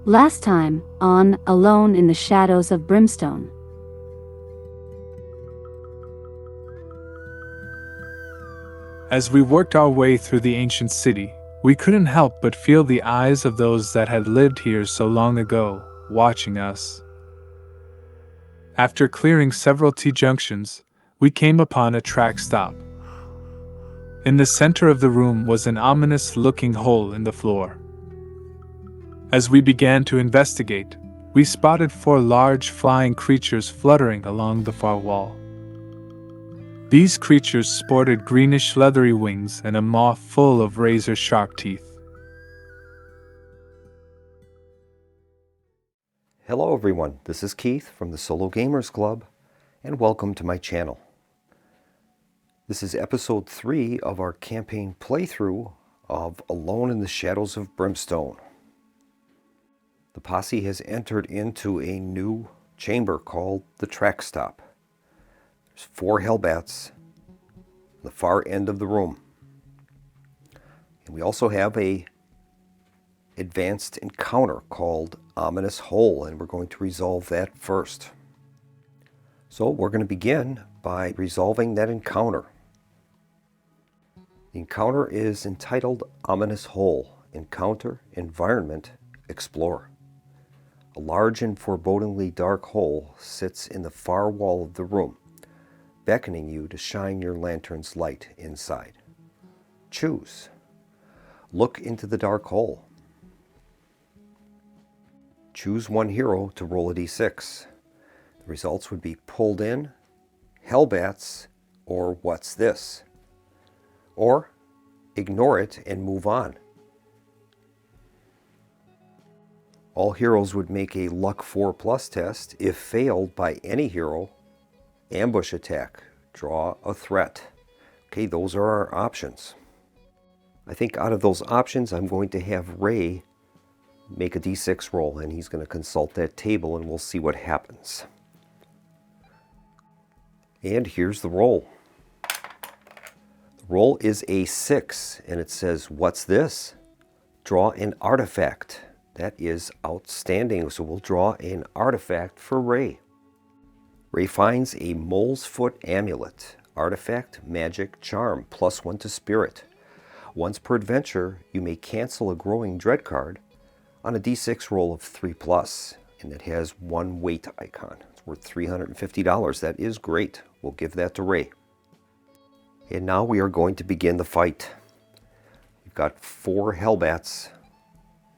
Last time, on Alone in the Shadows of Brimstone. As we worked our way through the ancient city, we couldn't help but feel the eyes of those that had lived here so long ago, watching us. After clearing several T-junctions, we came upon a track stop. In the center of the room was an ominous-looking hole in the floor. As we began to investigate, we spotted 4 large flying creatures fluttering along the far wall. These creatures sported greenish leathery wings and a maw full of razor-sharp teeth. Hello everyone, this is Keith from the Solo Gamers Club, and welcome to my channel. This is episode 3 of our campaign playthrough of Alone in the Shadows of Brimstone. The posse has entered into a new chamber called the Track Stop. There's 4 hellbats on the far end of the room. And we also have a advanced encounter called Ominous Hole, and we're going to resolve that first. So we're going to begin by resolving that encounter. The encounter is entitled Ominous Hole, Encounter, Environment, Explore. A large and forebodingly dark hole sits in the far wall of the room, beckoning you to shine your lantern's light inside. Choose. Look into the dark hole. Choose one hero to roll a d6. The results would be pulled in, hellbats, or what's this? Or ignore it and move on. All heroes would make a luck 4+ test. If failed by any hero, ambush attack, draw a threat. Okay, those are our options. I think out of those options, I'm going to have Ray make a d6 roll, and he's going to consult that table and we'll see what happens. And here's the roll. The roll is a 6, and it says, what's this? Draw an artifact. That is outstanding, so we'll draw an artifact for Ray. Ray finds a mole's foot amulet. Artifact, magic, charm, +1 to spirit. Once per adventure, you may cancel a growing dread card on a d6 roll of 3+, and it has 1 weight icon. It's worth $350. That is great. We'll give that to Ray. And now we are going to begin the fight. We've got 4 hellbats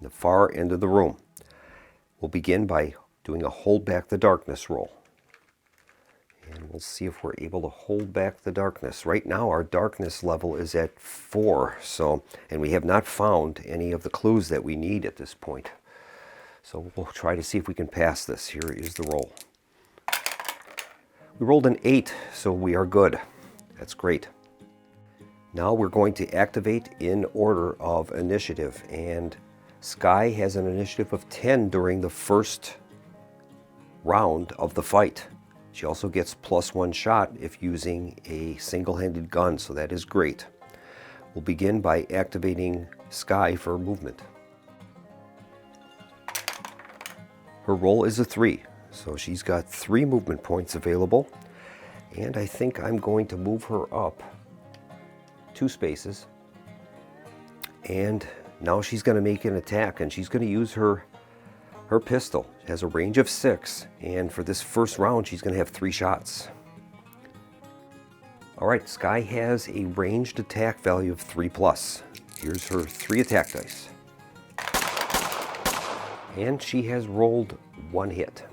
in the far end of the room. We'll begin by doing a hold back the darkness roll. And we'll see if we're able to hold back the darkness. Right now our darkness level is at 4, and we have not found any of the clues that we need at this point. So we'll try to see if we can pass this. Here is the roll. We rolled an 8, so we are good. That's great. Now we're going to activate in order of initiative, and Sky has an initiative of 10 during the first round of the fight. She also gets +1 shot if using a single-handed gun, so that is great. We'll begin by activating Sky for movement. Her roll is a 3, so she's got 3 movement points available, and I think I'm going to move her up 2 spaces. And now she's going to make an attack, and she's going to use her pistol. It has a range of 6, and for this first round she's going to have 3 shots. Alright, Sky has a ranged attack value of 3+. Here's her 3 attack dice. And she has rolled 1 hit.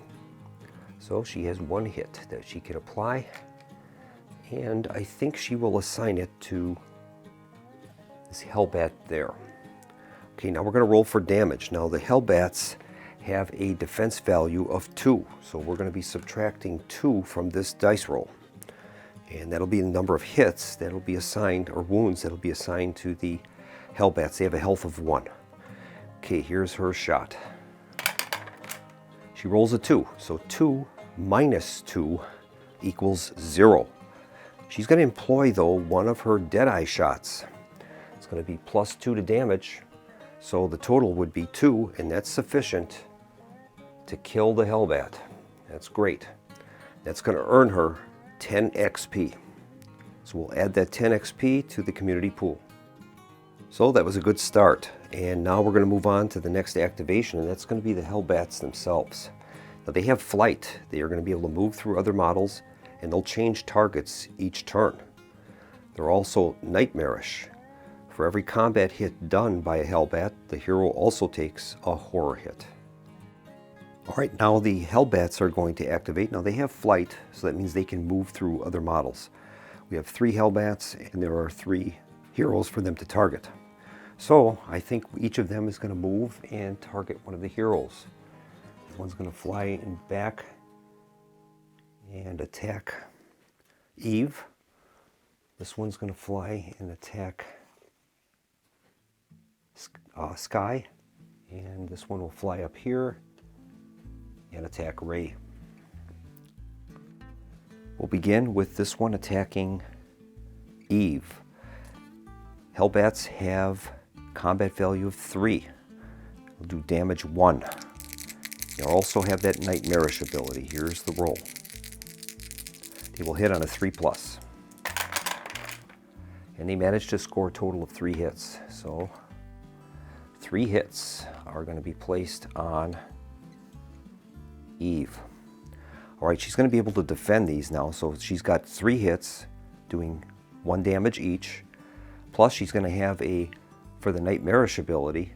So she has 1 hit that she can apply, and I think she will assign it to this hellbat there. Okay, now we're going to roll for damage. Now the hellbats have a defense value of 2, so we're going to be subtracting 2 from this dice roll, and that'll be the number of hits that'll be assigned, or wounds that'll be assigned to the hellbats. They have a health of 1. Okay, here's her shot. She rolls a 2, so 2 minus 2 equals 0. She's going to employ, though, one of her Deadeye shots. It's going to be +2 to damage, So the total would be 2, and that's sufficient to kill the Hellbat. That's great. That's going to earn her 10 XP. So we'll add that 10 XP to the community pool. So that was a good start, and now we're going to move on to the next activation, and that's going to be the Hellbats themselves. Now they have flight. They are going to be able to move through other models, and they'll change targets each turn. They're also nightmarish. For every combat hit done by a Hellbat, the hero also takes a horror hit. Alright, now the Hellbats are going to activate. Now they have flight, so that means they can move through other models. We have 3 Hellbats, and there are 3 heroes for them to target. So I think each of them is going to move and target one of the heroes. One's going to fly in back and attack Eve. This one's going to fly and attack Sky. And this one will fly up here and attack Ray. We'll begin with this one attacking Eve. Hellbats have combat value of 3. We'll do damage 1. They'll also have that nightmarish ability. Here's the roll. They will hit on a 3+. And they managed to score a total of 3 hits. So 3 hits are going to be placed on Eve. Alright, she's going to be able to defend these now. So she's got 3 hits doing 1 damage each. Plus she's going to have for the nightmarish ability,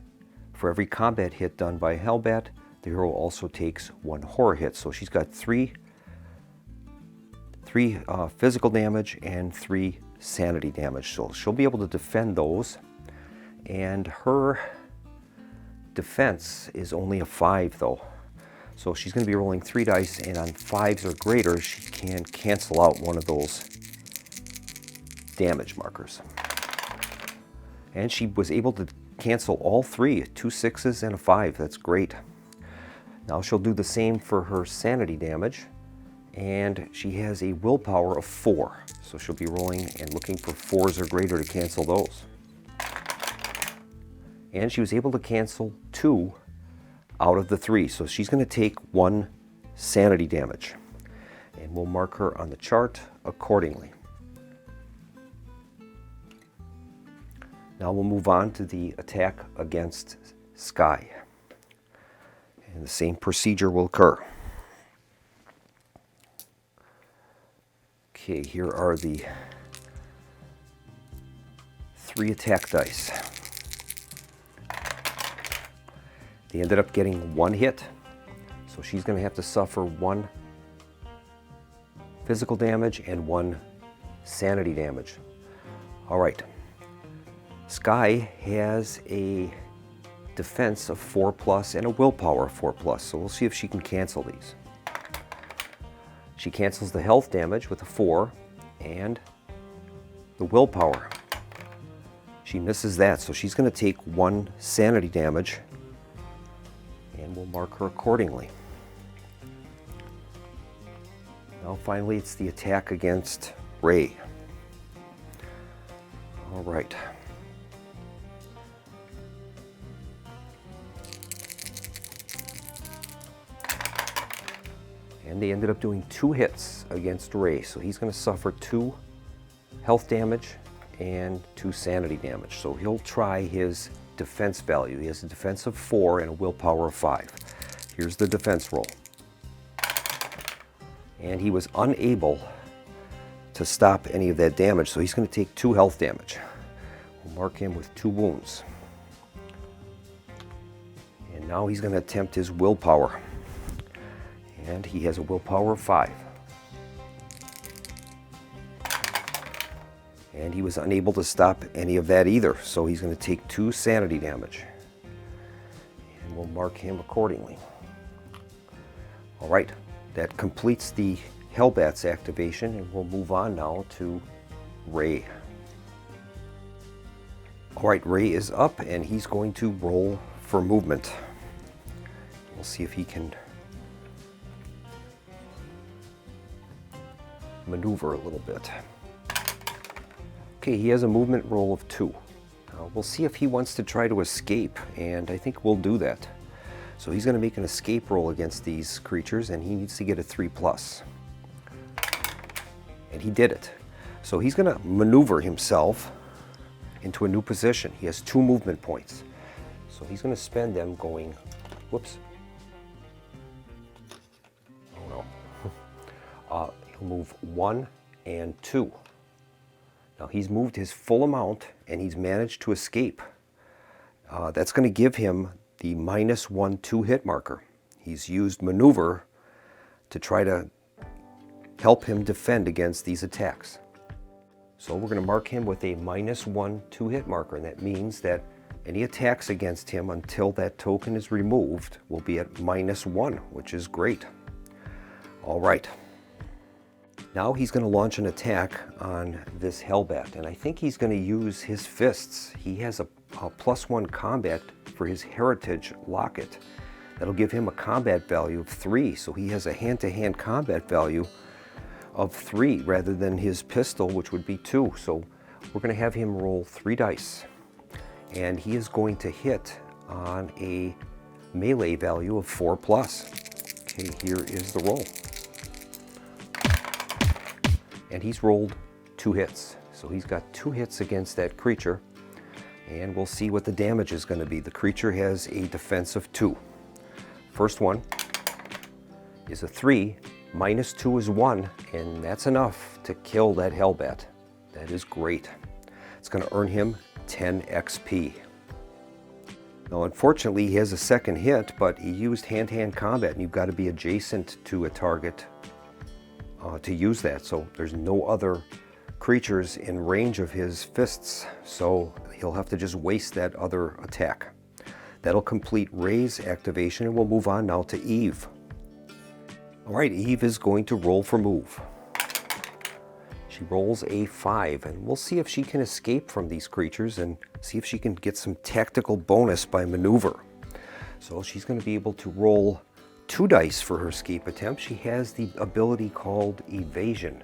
for every combat hit done by a Hellbat, the hero also takes 1 horror hit. So she's got 3 physical damage and 3 sanity damage. So she'll be able to defend those. And her defense is only a 5 though. So she's going to be rolling 3 dice, and on 5s or greater, she can cancel out one of those damage markers. And she was able to cancel all 3, 2 6s and a 5. That's great. Now she'll do the same for her sanity damage, and she has a willpower of 4. So she'll be rolling and looking for 4s or greater to cancel those. And she was able to cancel 2 out of the 3. So she's going to take 1 sanity damage. And we'll mark her on the chart accordingly. Now we'll move on to the attack against Sky. And the same procedure will occur. Okay, here are the 3 attack dice. They ended up getting 1 hit, so she's going to have to suffer 1 physical damage and 1 sanity damage. All right. Sky has a defense of 4+ and a willpower of 4+, so we'll see if she can cancel these. She cancels the health damage with a 4 and the willpower. She misses that, so she's going to take 1 sanity damage, and we'll mark her accordingly. Now finally it's the attack against Ray. All right. And they ended up doing 2 hits against Ray, so he's going to suffer 2 health damage and 2 sanity damage. So he'll try his defense value. He has a defense of 4 and a willpower of 5. Here's the defense roll. And he was unable to stop any of that damage, so he's going to take 2 health damage. We'll mark him with 2 wounds. And now he's going to attempt his willpower. And he has a willpower of 5. And he was unable to stop any of that either, so he's going to take 2 sanity damage. And we'll mark him accordingly. All right, that completes the Hellbats activation, and we'll move on now to Ray. All right, Ray is up, and he's going to roll for movement. We'll see if he can maneuver a little bit. Okay, he has a movement roll of 2. We'll see if he wants to try to escape, and I think we'll do that. So he's going to make an escape roll against these creatures, and he needs to get a 3+. And he did it. So he's going to maneuver himself into a new position. He has 2 movement points. So he's going to spend them going, whoops. Oh no. He'll move 1 and 2. Now he's moved his full amount and he's managed to escape. That's going to give him the -1/2 hit marker. He's used maneuver to try to help him defend against these attacks. So we're going to mark him with a -1/2 hit marker, and that means that any attacks against him until that token is removed will be at -1, which is great. All right. Now he's going to launch an attack on this Hellbat, and I think he's going to use his fists. He has a +1 combat for his heritage locket. That'll give him a combat value of 3, so he has a hand-to-hand combat value of 3 rather than his pistol, which would be 2. So we're going to have him roll 3 dice, and he is going to hit on a melee value of 4+. Okay, here is the roll. And he's rolled 2 hits. So he's got 2 hits against that creature, and we'll see what the damage is going to be. The creature has a defense of 2. First one is a 3, -2 is 1, and that's enough to kill that Hellbat. That is great. It's going to earn him 10 XP. Now unfortunately he has a second hit, but he used hand-to-hand combat, and you've got to be adjacent to a target to use that. So there's no other creatures in range of his fists, so he'll have to just waste that other attack. That'll complete Ray's activation, and we'll move on now to Eve. All right, Eve is going to roll for move. She rolls a 5, and we'll see if she can escape from these creatures and see if she can get some tactical bonus by maneuver. So she's going to be able to roll 2 dice for her escape attempt. She has the ability called Evasion,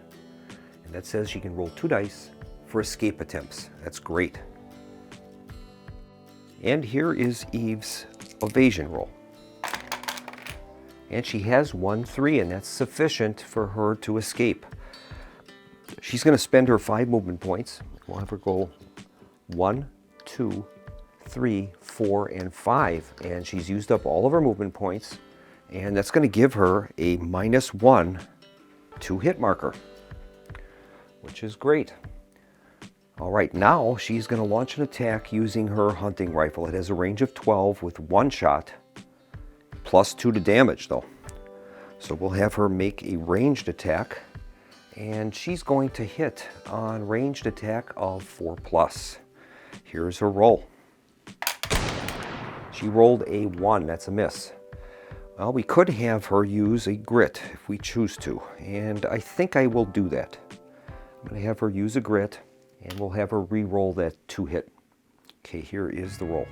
and that says she can roll 2 dice for escape attempts. That's great. And here is Eve's evasion roll. And she has 1 3, and that's sufficient for her to escape. She's going to spend her 5 movement points. We'll have her go 1, 2, 3, 4, and 5, and she's used up all of her movement points, and that's going to give her a -1 to hit marker, which is great. All right, now she's going to launch an attack using her hunting rifle. It has a range of 12 with 1 shot, +2 to damage though. So we'll have her make a ranged attack, and she's going to hit on ranged attack of 4+. Here's her roll. She rolled a 1, that's a miss. Well, we could have her use a grit if we choose to, and I think I will do that. I'm going to have her use a grit, and we'll have her re-roll that 2 hit. Okay, here is the roll.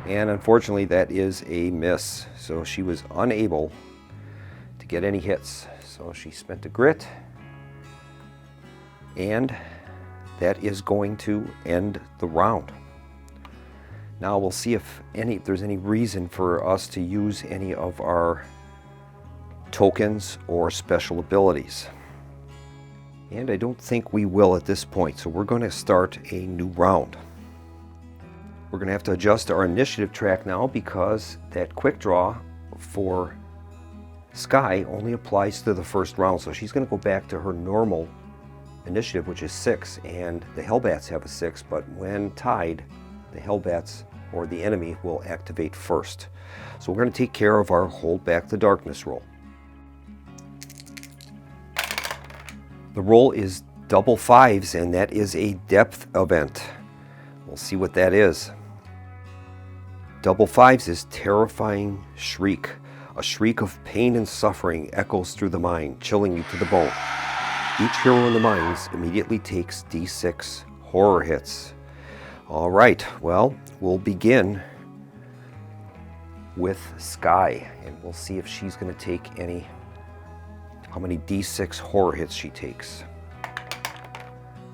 And unfortunately that is a miss, so she was unable to get any hits. So she spent a grit, and that is going to end the round. Now we'll see if there's any reason for us to use any of our tokens or special abilities. And I don't think we will at this point, so we're going to start a new round. We're going to have to adjust our initiative track now because that quick draw for Sky only applies to the first round, so she's going to go back to her normal initiative, which is 6, and the Hellbats have a 6, but when tied, the Hellbats or the enemy will activate first. So we're going to take care of our Hold Back the Darkness roll. The roll is double 5s, and that is a depth event. We'll see what that is. Double 5s is Terrifying Shriek. A shriek of pain and suffering echoes through the mind, chilling you to the bone. Each hero in the mines immediately takes D6 horror hits. All right, well, we'll begin with Sky, and we'll see if she's going to take how many D6 horror hits she takes.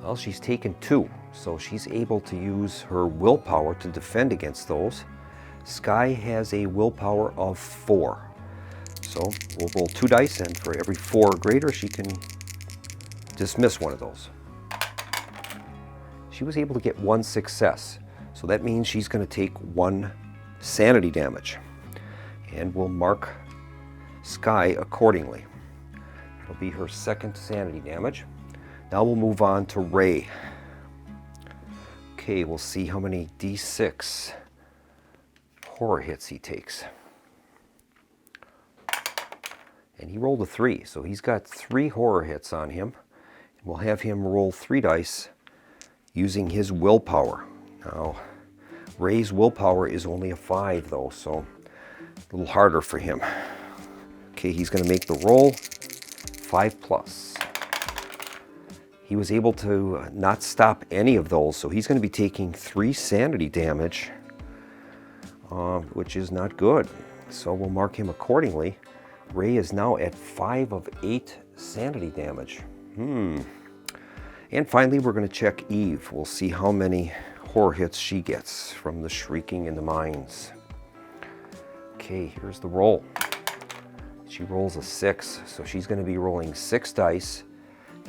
Well, she's taken 2. so she's able to use her willpower to defend against those. Sky has a willpower of 4. So we'll roll 2 dice, and for every 4 or greater, she can dismiss one of those. She was able to get 1 success, so that means she's going to take 1 sanity damage. And we'll mark Sky accordingly. It'll be her 2nd sanity damage. Now we'll move on to Ray. Okay, we'll see how many D6 horror hits he takes. And he rolled a 3, so he's got 3 horror hits on him. We'll have him roll 3 dice using his willpower. Now, Ray's willpower is only a 5 though, so a little harder for him. Okay, he's going to make the roll. 5 plus. He was able to not stop any of those, so he's going to be taking 3 sanity damage, which is not good. So we'll mark him accordingly. Ray is now at 5 of 8 sanity damage. And finally, we're going to check Eve. We'll see how many horror hits she gets from the shrieking in the mines. Okay, here's the roll. She rolls a 6, so she's going to be rolling 6 dice,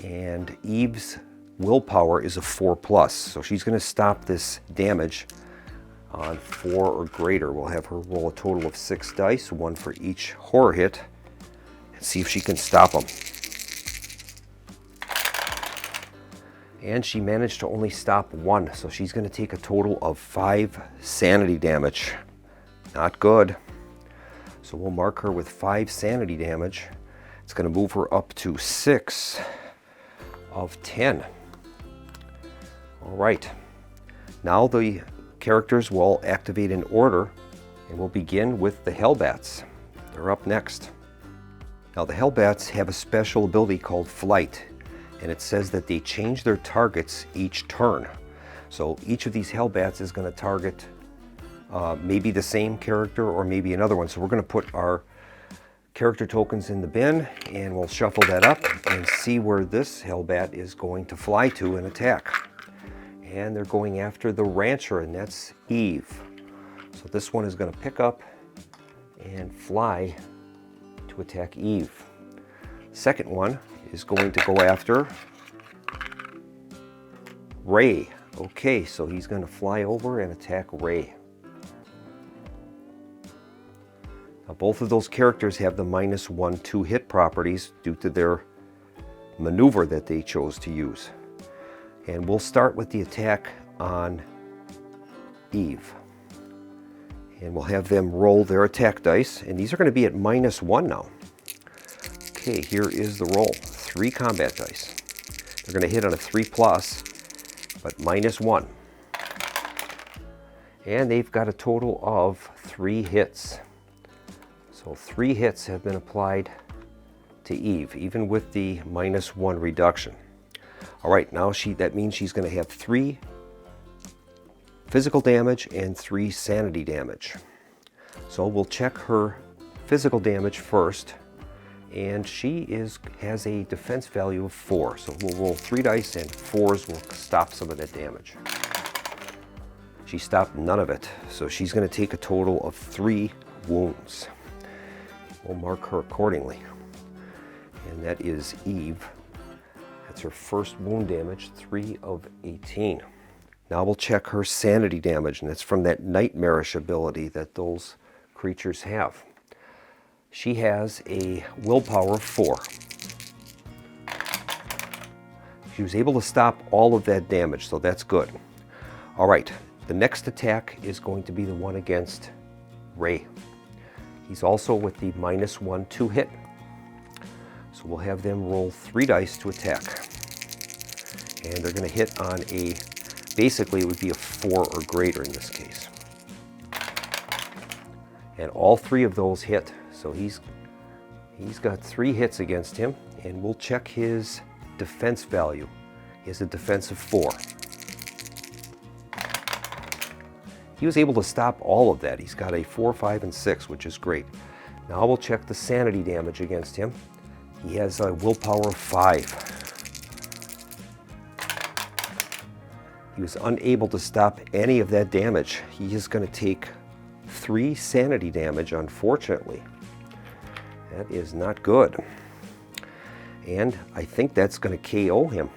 and Eve's willpower is a 4 plus, so she's going to stop this damage on 4 or greater. We'll have her roll a total of 6 dice, 1 for each horror hit, and see if she can stop them. And she managed to only stop 1, so she's going to take a total of 5 sanity damage. Not good. So we'll mark her with 5 sanity damage. It's going to move her up to 6 of 10. All right. Now the characters will activate in order, and we'll begin with the Hellbats. They're up next. Now the Hellbats have a special ability called Flight, and it says that they change their targets each turn. So each of these Hellbats is going to target maybe the same character or maybe another one. So we're going to put our character tokens in the bin, and we'll shuffle that up and see where this Hellbat is going to fly to and attack. And they're going after the Rancher, and that's Eve. So this one is going to pick up and fly to attack Eve. Second one is going to go after Ray. Okay, so he's going to fly over and attack Ray. Now, both of those characters have the -1/2 hit properties due to their maneuver that they chose to use. And we'll start with the attack on Eve. And we'll have them roll their attack dice, and these are going to be at -1 now. Okay, here is the roll. 3 combat dice. They're going to hit on a 3 plus, but -1. And they've got a total of 3 hits. So 3 hits have been applied to Eve, even with the -1 reduction. All right, now that means she's going to have 3 physical damage and 3 sanity damage. So we'll check her physical damage first, and she has a defense value of 4. So we'll roll 3 dice, and 4s will stop some of that damage. She stopped none of it, so she's going to take a total of 3 wounds. We'll mark her accordingly. And that is Eve. That's her first wound damage, 3 of 18. Now we'll check her sanity damage, and it's from that nightmarish ability that those creatures have. She has a willpower of 4. She was able to stop all of that damage, so that's good. All right, the next attack is going to be the one against Ray. He's also with the -1/2 hit. So we'll have them roll 3 dice to attack. And they're going to hit on basically it would be a 4 or greater in this case. And all 3 of those hit. So he's got 3 hits against him, and we'll check his defense value. He has a defense of 4. He was able to stop all of that. He's got a 4, 5, and 6, which is great. Now we'll check the sanity damage against him. He has a willpower of 5. He was unable to stop any of that damage. He is going to take 3 sanity damage, unfortunately. That is not good. And I think that's going to KO him.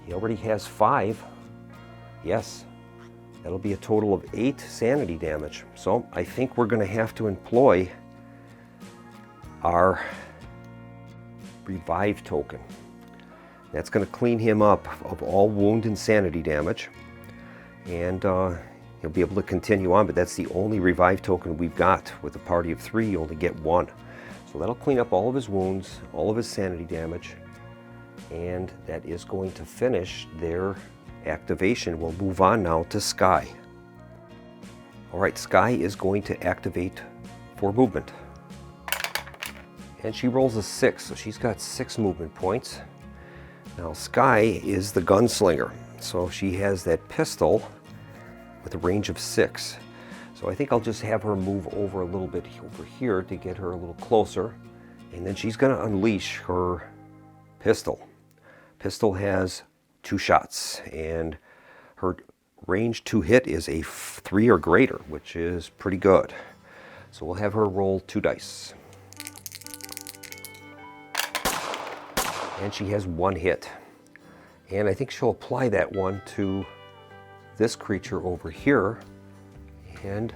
He already has 5. Yes, that'll be a total of 8 sanity damage. So I think we're going to have to employ our revive token. That's going to clean him up of all wound and sanity damage, and he'll be able to continue on, but that's the only revive token we've got. With a party of 3, you only get 1. So that'll clean up all of his wounds, all of his sanity damage, and that is going to finish their activation. We'll move on now to Sky. Alright, Sky is going to activate for movement. And she rolls a 6, so she's got 6 movement points. Now Sky is the gunslinger, so she has that pistol with a range of 6. So I think I'll just have her move over a little bit over here to get her a little closer, and then she's going to unleash her pistol. Pistol has 2 shots, and her range to hit is a 3 or greater, which is pretty good. So we'll have her roll 2 dice. And she has 1 hit. And I think she'll apply that one to this creature over here, and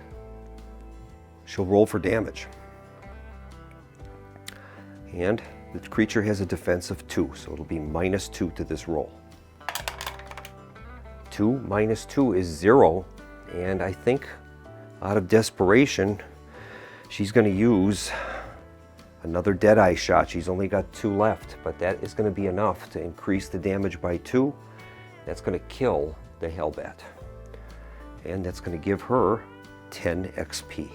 she'll roll for damage. And the creature has a defense of 2, so it'll be -2 to this roll. 2 minus 2 is 0, and I think out of desperation, she's going to use another Deadeye shot. She's only got 2 left, but that is going to be enough to increase the damage by 2. That's going to kill the Hellbat. And that's going to give her 10 XP.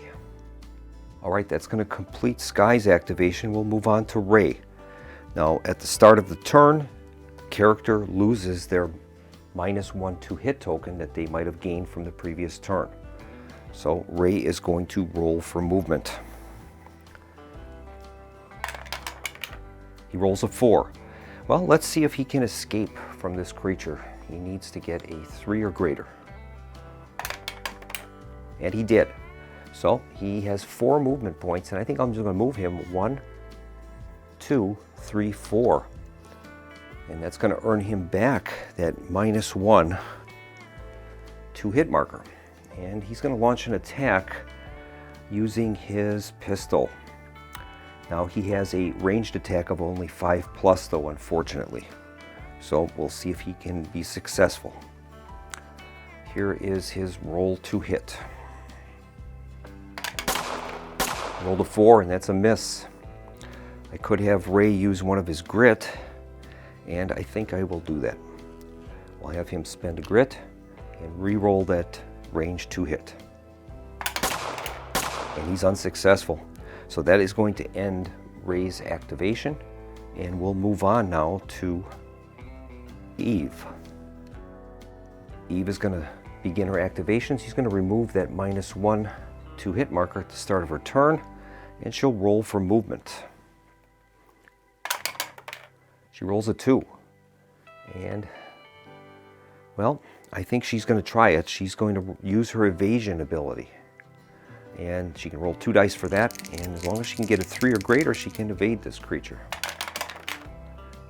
Alright, that's going to complete Sky's activation. We'll move on to Ray. Now, at the start of the turn, the character loses their -1 to hit token that they might have gained from the previous turn. So Ray is going to roll for movement. He rolls a 4. Well, let's see if he can escape from this creature. He needs to get a 3 or greater. And he did. So he has 4 movement points, and I think I'm just going to move him 1, 2, 3, 4. And that's going to earn him back that -1 to hit marker. And he's going to launch an attack using his pistol. Now he has a ranged attack of only 5+ though, unfortunately. So we'll see if he can be successful. Here is his roll to hit. Rolled a 4, and that's a miss. I could have Ray use one of his grit, and I think I will do that. I'll have him spend a grit and re-roll that range to hit. And he's unsuccessful. So that is going to end Ray's activation, and we'll move on now to Eve. Eve is going to begin her activation. She's going to remove that -1 to hit marker at the start of her turn, and she'll roll for movement. She rolls a 2, and well, I think she's going to try it. She's going to use her evasion ability, and she can roll 2 dice for that, and as long as she can get a 3 or greater, she can evade this creature.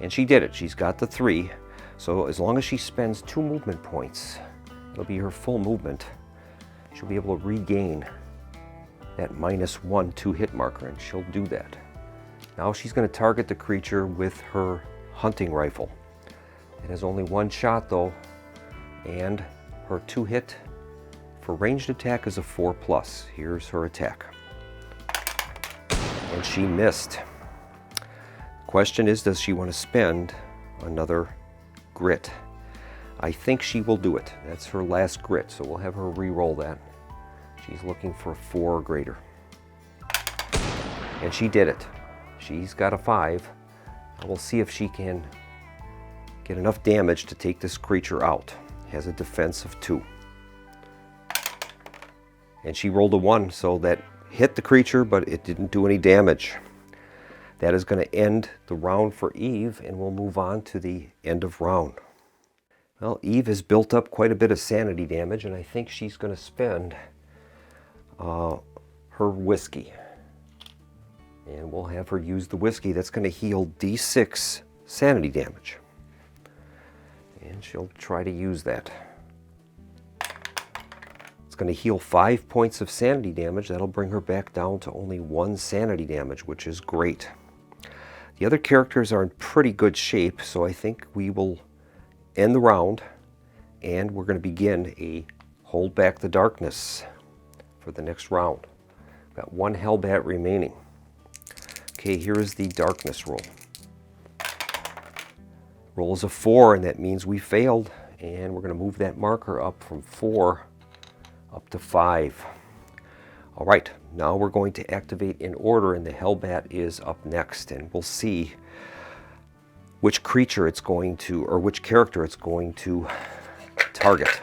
And she did it. She's got the 3, so as long as she spends 2 movement points, it'll be her full movement, she'll be able to regain that -1 to hit marker, and she'll do that. Now she's going to target the creature with her hunting rifle. It has only 1 shot though, and her 2 hit for ranged attack is a 4+. Here's her attack. And she missed. Question is, does she want to spend another grit? I think she will do it. That's her last grit, so we'll have her re-roll that. She's looking for a 4 or greater. And she did it. She's got a 5. We'll see if she can get enough damage to take this creature out. Has a defense of 2. And she rolled a 1, so that hit the creature, but it didn't do any damage. That is going to end the round for Eve, and we'll move on to the end of round. Well, Eve has built up quite a bit of sanity damage, and I think she's going to spend her whiskey. And we'll have her use the whiskey. That's going to heal D6 sanity damage. And she'll try to use that. It's going to heal 5 points of sanity damage. That'll bring her back down to only 1 sanity damage, which is great. The other characters are in pretty good shape, so I think we will end the round, and we're going to begin a Hold Back the Darkness for the next round. Got 1 Hellbat remaining. Okay, here is the darkness roll. Roll is a 4, and that means we failed, and we're going to move that marker up from 4 up to 5. All right, now we're going to activate in order, and the Hellbat is up next, and we'll see which creature it's going to, or which character it's going to target.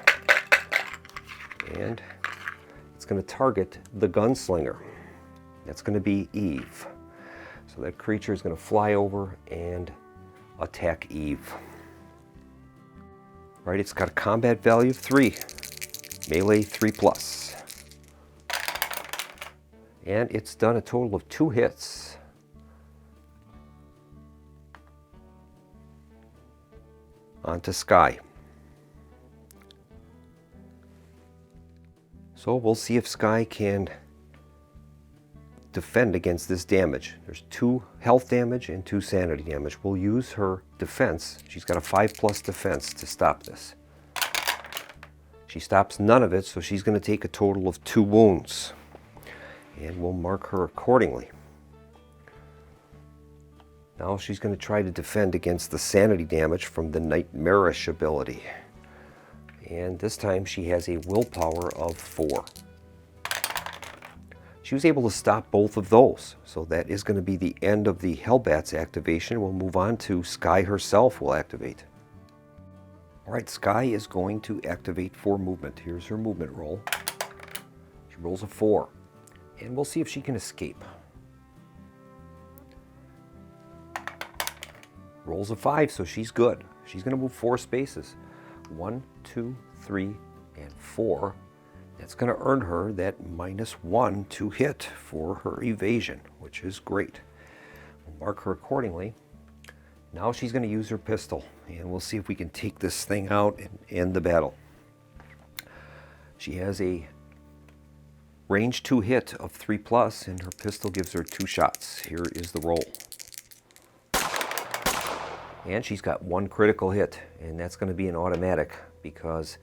And it's going to target the gunslinger. That's going to be Eve. So that creature is going to fly over and attack Eve. All right, it's got a combat value of 3, melee 3+. And it's done a total of 2 hits. Onto Sky. So we'll see if Sky can defend against this damage. There's 2 health damage and 2 sanity damage. We'll use her defense. She's got a 5+ defense to stop this. She stops none of it, so she's going to take a total of 2 wounds. And we'll mark her accordingly. Now she's going to try to defend against the sanity damage from the Nightmarish ability. And this time she has a willpower of 4. She was able to stop both of those, so that is going to be the end of the Hellbat's activation. We'll move on to Sky herself will activate. All right, Sky is going to activate for movement. Here's her movement roll. She rolls a 4, and we'll see if she can escape. Rolls a 5, so she's good. She's going to move 4 spaces. 1, 2, 3, and 4. That's going to earn her that -1 to hit for her evasion, which is great. We'll mark her accordingly. Now she's going to use her pistol, and we'll see if we can take this thing out and end the battle. She has a range 2 hit of 3+, and her pistol gives her 2 shots. Here is the roll. And she's got 1 critical hit, and that's going to be an automatic because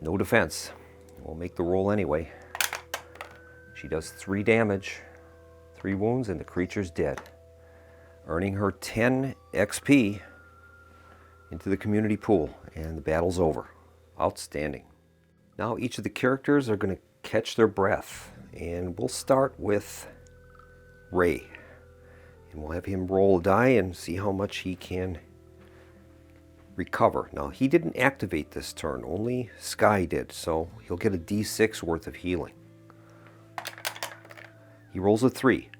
no defense. We'll make the roll anyway. She does 3 damage, 3 wounds, and the creature's dead, earning her 10 XP into the community pool, and the battle's over. Outstanding. Now each of the characters are going to catch their breath, and we'll start with Ray. And we'll have him roll a die and see how much he can recover. Now, he didn't activate this turn, only Sky did, so he'll get a D6 worth of healing. He rolls a 3,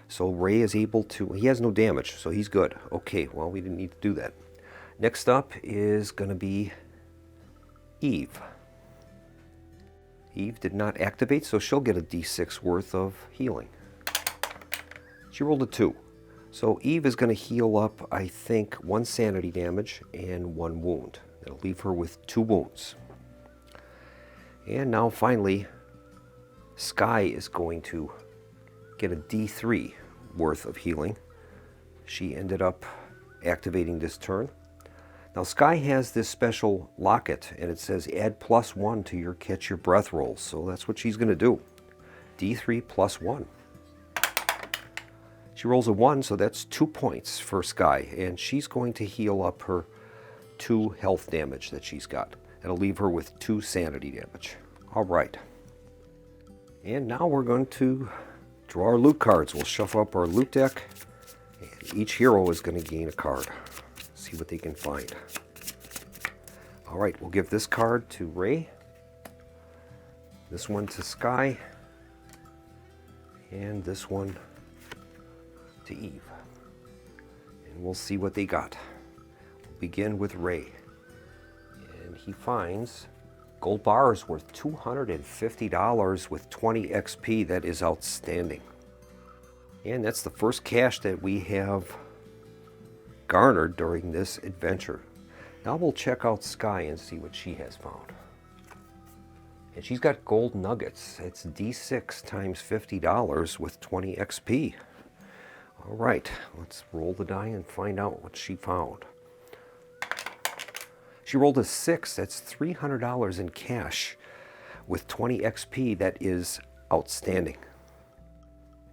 so Ray is able to, he has no damage, so he's good. Okay, well, we didn't need to do that. Next up is going to be Eve. Eve did not activate, so she'll get a D6 worth of healing. She rolled a 2. So Eve is going to heal up, I think, 1 sanity damage and 1 wound. That'll leave her with 2 wounds. And now finally, Sky is going to get a D3 worth of healing. She ended up activating this turn. Now Sky has this special locket, and it says add +1 to your catch your breath rolls. So that's what she's going to do. D3 +1. She rolls a 1, so that's 2 points for Sky, and she's going to heal up her 2 health damage that she's got. That'll leave her with 2 sanity damage. All right. And now we're going to draw our loot cards. We'll shuffle up our loot deck, and each hero is going to gain a card. See what they can find. All right, we'll give this card to Ray, this one to Sky, and this one to Eve. And we'll see what they got. We'll begin with Ray. he finds gold bars worth $250 with 20 XP. That is outstanding. And that's the first cash that we have garnered during this adventure. Now we'll check out Sky and see what she has found. And she's got gold nuggets. It's D6 times $50 with 20 XP. All right, let's roll the die and find out what she found. She rolled a 6. That's $300 in cash with 20 XP. That is outstanding.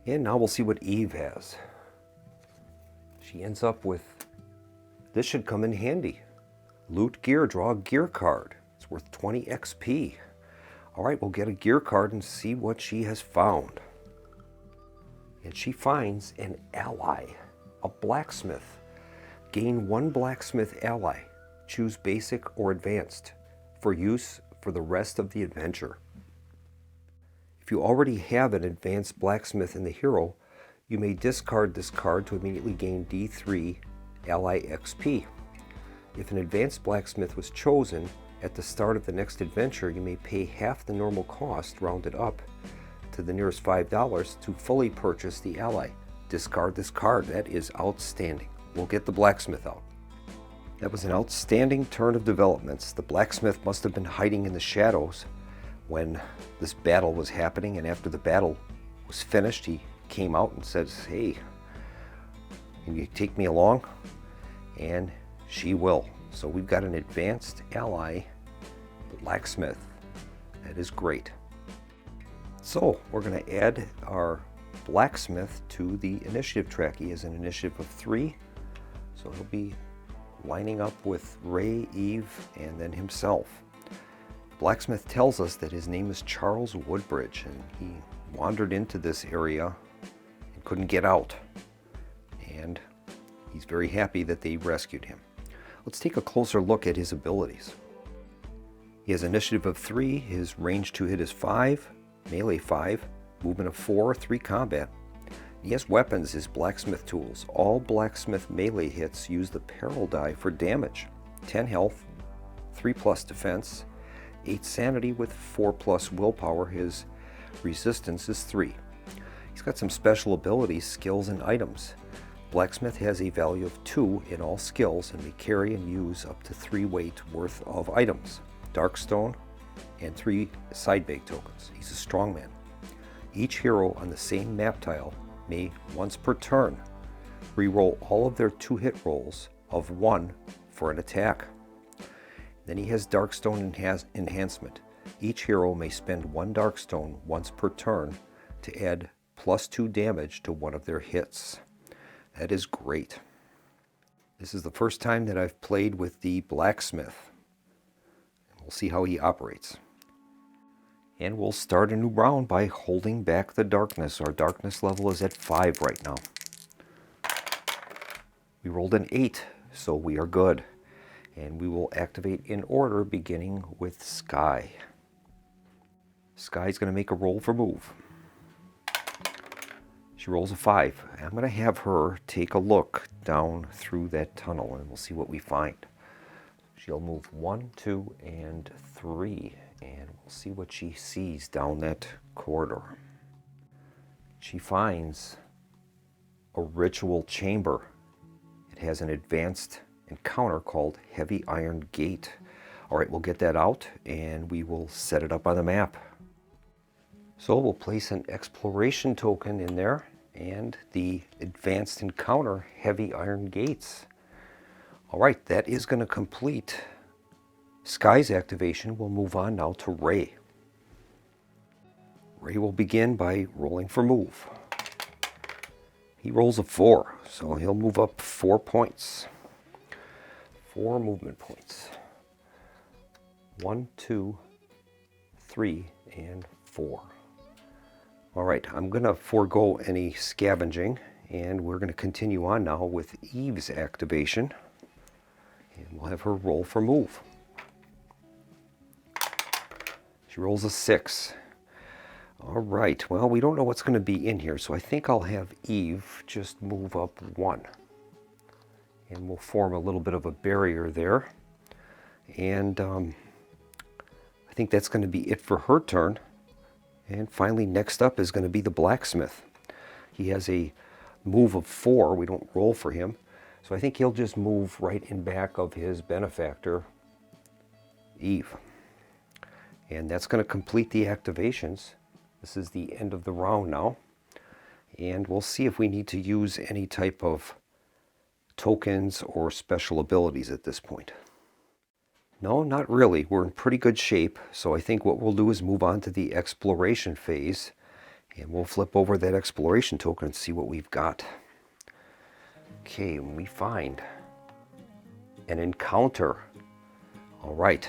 And now we'll see what Eve has. She ends up with, this should come in handy. Loot gear, draw a gear card. It's worth 20 XP. All right, we'll get a gear card and see what she has found. And she finds an ally, a blacksmith. Gain 1 blacksmith ally. Choose basic or advanced for use for the rest of the adventure. If you already have an advanced blacksmith in the hero, you may discard this card to immediately gain D3 ally XP. If an advanced blacksmith was chosen at the start of the next adventure, you may pay half the normal cost, rounded up to the nearest $5, to fully purchase the ally. Discard this card. That is outstanding. We'll get the blacksmith out. That was an outstanding turn of developments. The blacksmith must have been hiding in the shadows when this battle was happening, and after the battle was finished, he came out and says, hey, can you take me along? And she will. So we've got an advanced ally blacksmith. That is great. So we're going to add our blacksmith to the initiative track. He has an initiative of 3, so he'll be lining up with Ray, Eve, and then himself. Blacksmith tells us that his name is Charles Woodbridge, and he wandered into this area and couldn't get out. And he's very happy that they rescued him. Let's take a closer look at his abilities. He has initiative of 3, his range to hit is 5, melee 5, movement of 4, 3 combat. He has weapons, his blacksmith tools. All blacksmith melee hits use the peril die for damage. 10 health, 3+ defense, 8 sanity with 4+ willpower. His resistance is 3. He's got some special abilities, skills, and items. Blacksmith has a value of 2 in all skills and may carry and use up to 3 weight worth of items. Darkstone, and 3 side bag tokens. He's a strongman. Each hero on the same map tile may, once per turn, reroll all of their 2-hit rolls of 1 for an attack. Then he has Darkstone enhancement. Each hero may spend 1 Darkstone once per turn to add +2 damage to one of their hits. That is great. This is the first time that I've played with the blacksmith. We'll see how he operates. And we'll start a new round by holding back the darkness. Our darkness level is at 5 right now. We rolled an 8, so we are good. And we will activate in order, beginning with Sky. Sky's going to make a roll for move. She rolls a 5. I'm going to have her take a look down through that tunnel, and we'll see what we find. She'll move 1, 2, and 3, and we'll see what she sees down that corridor. She finds a ritual chamber. It has an advanced encounter called Heavy Iron Gate. All right, we'll get that out, and we will set it up on the map. So we'll place an exploration token in there, and the advanced encounter Heavy Iron Gates. All right, that is going to complete Sky's activation. We'll move on now to Ray. Ray will begin by rolling for move. He rolls a 4, so he'll move up 4 points. 4 movement points. 1, 2, 3, and 4. All right, I'm going to forego any scavenging, and we're going to continue on now with Eve's activation. And we'll have her roll for move. She rolls a 6. All right, well, we don't know what's going to be in here, so I think I'll have Eve just move up 1. And we'll form a little bit of a barrier there. And I think that's going to be it for her turn. And finally, next up is going to be the blacksmith. He has a move of 4. We don't roll for him. So I think he'll just move right in back of his benefactor, Eve. And that's going to complete the activations. This is the end of the round now. And we'll see if we need to use any type of tokens or special abilities at this point. No, not really. We're in pretty good shape. So I think what we'll do is move on to the exploration phase. And we'll flip over that exploration token and see what we've got. Okay, when we find an encounter. All right.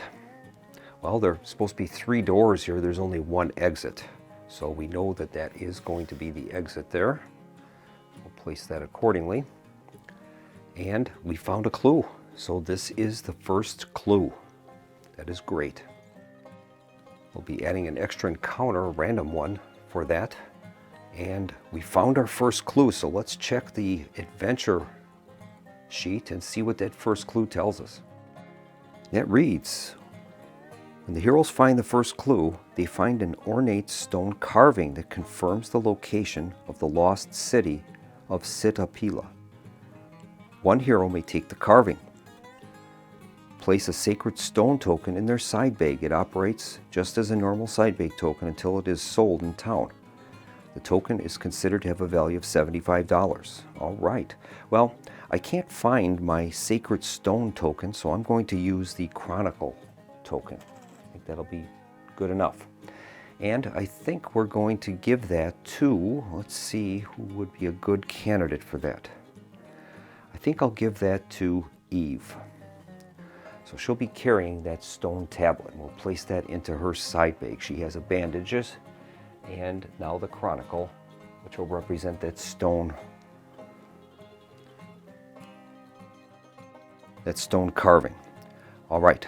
Well, there's supposed to be 3 doors here. There's only 1 exit. So we know that that is going to be the exit there. We'll place that accordingly. And we found a clue. So this is the first clue. That is great. We'll be adding an extra encounter, a random one, for that. And we found our first clue. So let's check the adventure sheet and see what that first clue tells us. It reads, when the heroes find the first clue, they find an ornate stone carving that confirms the location of the lost city of Sitapila. One hero may take the carving. Place a sacred stone token in their side bag. It operates just as a normal side bag token until it is sold in town. The token is considered to have a value of $75. All right. Well, I can't find my sacred stone token, so I'm going to use the chronicle token. I think that'll be good enough. And I think we're going to give that to, let's see, who would be a good candidate for that. I think I'll give that to Eve. So she'll be carrying that stone tablet. We'll place that into her side bag. She has a bandages and now the chronicle, which will represent that stone carving. All right.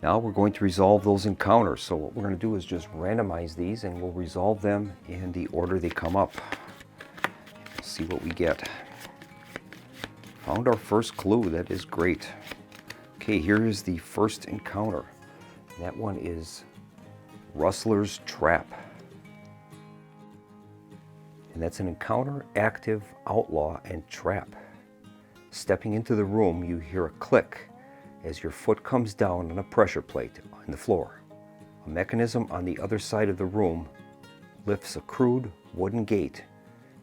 Now we're going to resolve those encounters. So what we're going to do is just randomize these and we'll resolve them in the order they come up. Let's see what we get. Found our first clue. That is great. Okay, here is the first encounter. That one is Rustler's Trap. And that's an encounter, active, outlaw, and trap. Stepping into the room, you hear a click as your foot comes down on a pressure plate on the floor. A mechanism on the other side of the room lifts a crude wooden gate,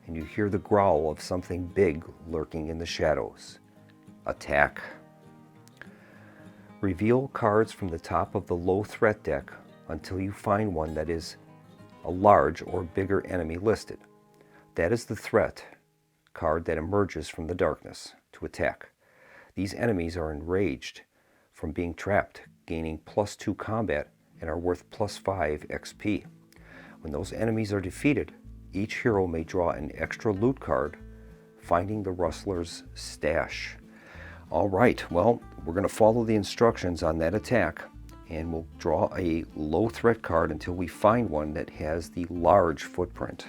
and you hear the growl of something big lurking in the shadows. Attack. Reveal cards from the top of the low threat deck until you find one that is a large or bigger enemy listed. That is the threat card that emerges from the darkness to attack. These enemies are enraged from being trapped, gaining +2 combat, and are worth +5 XP. When those enemies are defeated, each hero may draw an extra loot card, finding the rustler's stash. All right, well, we're going to follow the instructions on that attack, and we'll draw a low threat card until we find one that has the large footprint.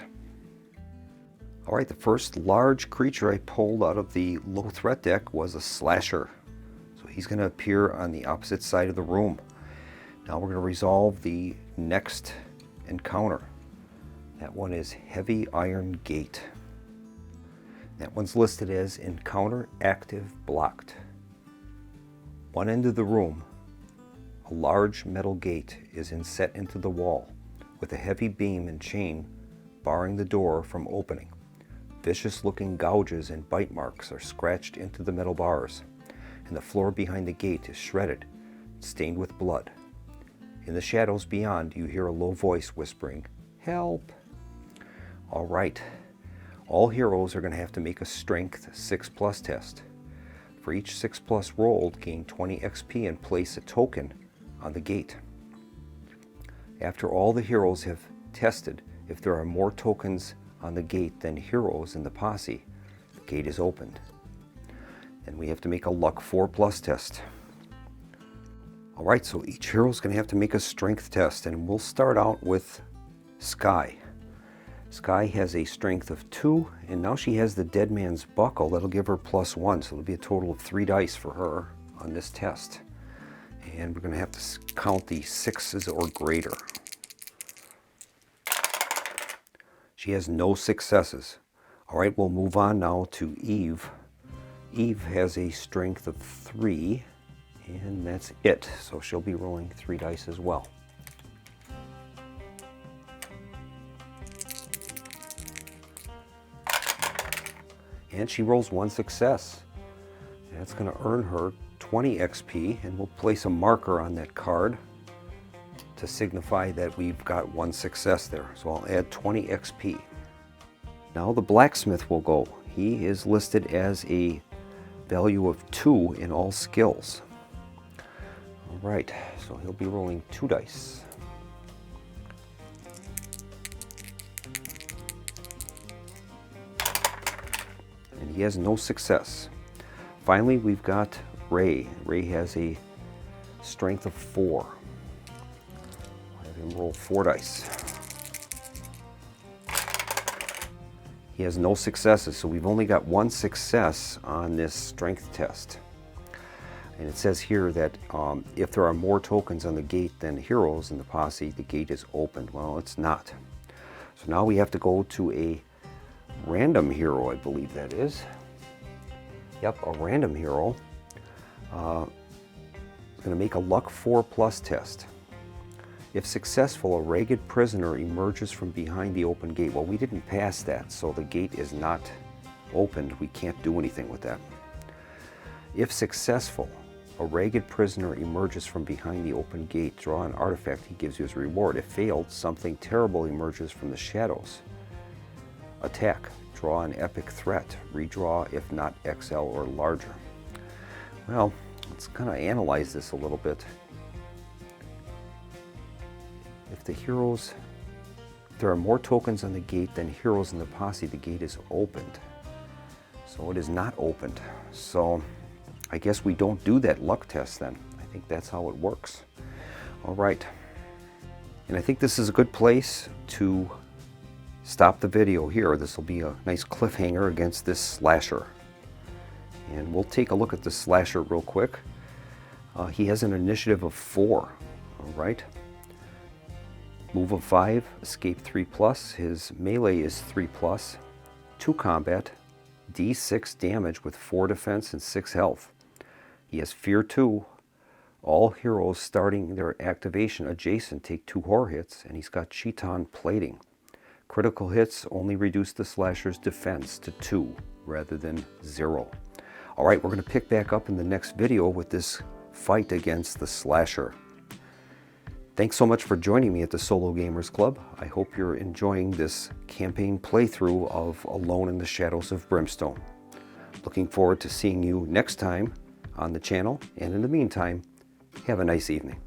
All right, the first large creature I pulled out of the low threat deck was a slasher. So he's going to appear on the opposite side of the room. Now we're going to resolve the next encounter. That one is Heavy Iron Gate. That one's listed as Encounter Active Blocked. One end of the room, a large metal gate is inset into the wall with a heavy beam and chain barring the door from opening. Vicious-looking gouges and bite marks are scratched into the metal bars, and the floor behind the gate is shredded, stained with blood. In the shadows beyond, you hear a low voice whispering, "Help!" All right. All heroes are going to have to make a Strength 6+ test. For each 6+ rolled, gain 20 XP and place a token on the gate. After all the heroes have tested, if there are more tokens on the gate than heroes in the posse, the gate is opened. And we have to make a Luck 4+ test. All right, so each hero is going to have to make a Strength test, and we'll start out with Sky. Sky has a Strength of 2, and now she has the Dead Man's Buckle. That'll give her +1, so it'll be a total of 3 dice for her on this test. And we're going to have to count the 6s or greater. She has no successes. All right, we'll move on now to Eve. Eve has a strength of 3, and that's it. So she'll be rolling 3 dice as well. And she rolls 1 success. That's going to earn her 20 XP, and we'll place a marker on that card to signify that we've got 1 success there. So I'll add 20 XP. Now the blacksmith will go. He is listed as a value of 2 in all skills. All right, so he'll be rolling 2 dice. And he has no success. Finally, we've got Ray. Ray has a strength of 4. I'll have him roll 4 dice. He has no successes, so we've only got 1 success on this strength test. And it says here that if there are more tokens on the gate than heroes in the posse, the gate is opened. Well, it's not. So now we have to go to a random hero, I believe that is. Yep, a random hero. Is going to make a luck 4+ test. If successful, a ragged prisoner emerges from behind the open gate. Well, we didn't pass that, so the gate is not opened. We can't do anything with that. If successful, a ragged prisoner emerges from behind the open gate. Draw an artifact he gives you as reward. If failed, something terrible emerges from the shadows. Attack. Draw an epic threat. Redraw if not XL or larger. Well, let's kind of analyze this a little bit. If there are more tokens on the gate than heroes in the posse, the gate is opened. So it is not opened. So I guess we don't do that luck test then. I think that's how it works. All right. And I think this is a good place to stop the video here. This will be a nice cliffhanger against this slasher. And we'll take a look at the slasher real quick. He has an initiative of 4. All right. Move of 5, escape 3+. His melee is 3+. 2 combat, D6 damage with 4 defense and 6 health. He has fear 2. All heroes starting their activation adjacent take 2 horror hits, and he's got chiton plating. Critical hits only reduce the slasher's defense to 2 rather than 0. All right, we're going to pick back up in the next video with this fight against the slasher. Thanks so much for joining me at the Solo Gamers Club. I hope you're enjoying this campaign playthrough of Alone in the Shadows of Brimstone. Looking forward to seeing you next time on the channel, and in the meantime, have a nice evening.